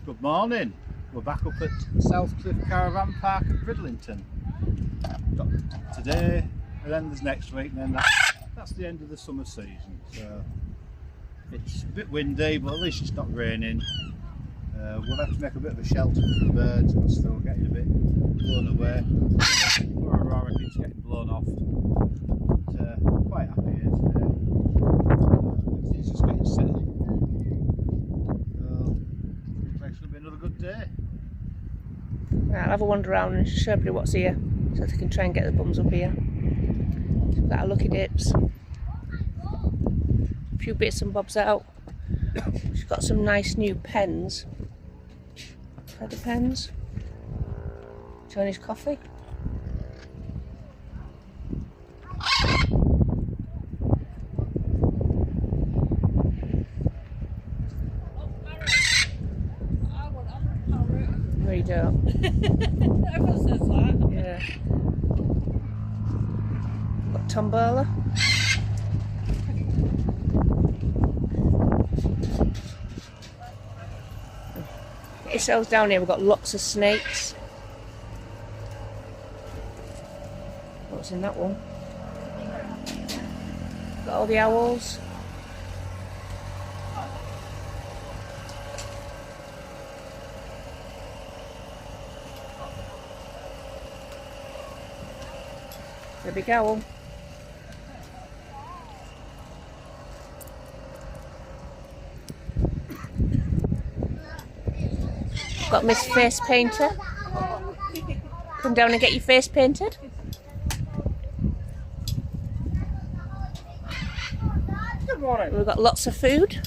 Good morning. We're back up at Southcliffe Caravan Park at Bridlington. Got today, and then there's next week, and then that's the end of the summer season. So it's a bit windy, but at least it's not raining. We'll have to make a bit of a shelter for the birds because they're getting a bit blown away. Poor Aurora keeps getting blown off. But, quite happy here today. Everything's just getting settled. It's going to be another good day. Right, I'll have a wander around and show everybody what's here so they can try and get the bums up here. So we've got our lucky dips. A few bits and bobs out. She's got some nice new pens. Feather pens. Chinese coffee. No, you don't. Everyone says that. Yeah. Got tombola. Yourselves down here, we've got lots of snakes. What's in that one? Got all the owls. The big owl. Got Miss Face Painter. Come down and get your face painted. Good morning. We've got lots of food.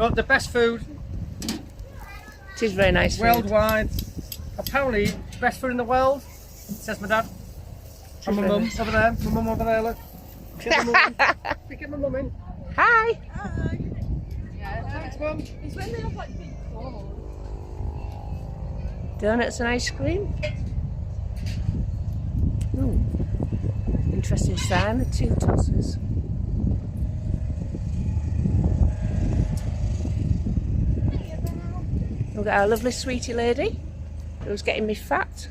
Oh, the best food It is very nice food. worldwide. Apparently, best food in the world, says my dad. And my mum over there. My mum over there, look. Get my mum in. Get my mum in. Hi. Hi. Thanks, mum. It's when they have like big claws. Donuts and ice cream. Ooh. Interesting sign, the two tossers. We've got our lovely sweetie lady who's getting me fat.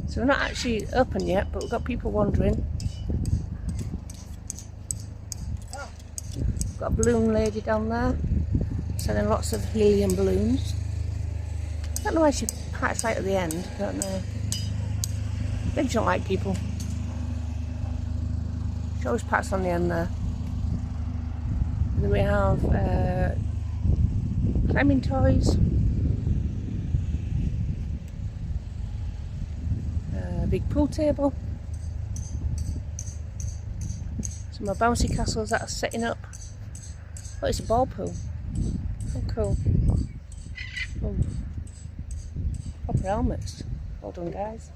So we're not actually open yet, but we've got people wandering. Got a balloon lady down there selling lots of helium balloons. I don't know why she packs right at the end, I don't know. Maybe she don't like people. She always packs on the end there. And then we have climbing toys. Big pool table. Some more bouncy castles that are setting up. Oh, it's a ball pool. Oh, cool. Oh. Proper helmets. Well done, guys.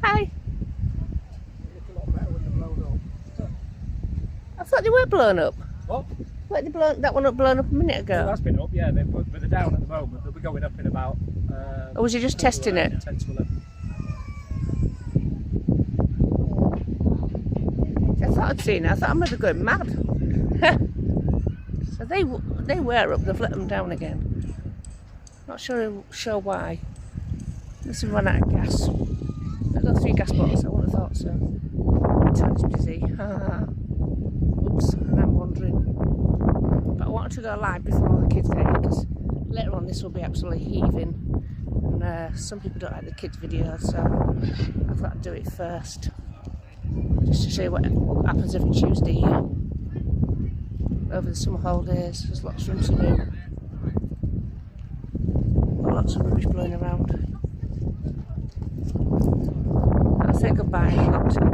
Hi. I thought they were blown up. What? Like that one blown up a minute ago. Well, that's been up, yeah. But they're down at the moment. They'll be going up in about. Or was you just testing it? 10 to 11. I thought I'd seen it. I thought I must have gone mad. So they were up. They've let them down again. Not sure why. Must have run out of gas. I've got 3 gas bottles. I wouldn't have thought so. Time's busy. Oops, and I'm wandering. But I wanted to go live before all the kids get in because later on this will be absolutely heaving. And some people don't like the kids' videos, so I thought I'd do it first. Just to show you what happens every Tuesday here. Over the summer holidays, there's lots of room to do. Got lots of rubbish blowing around. I'll say goodbye. I've got to.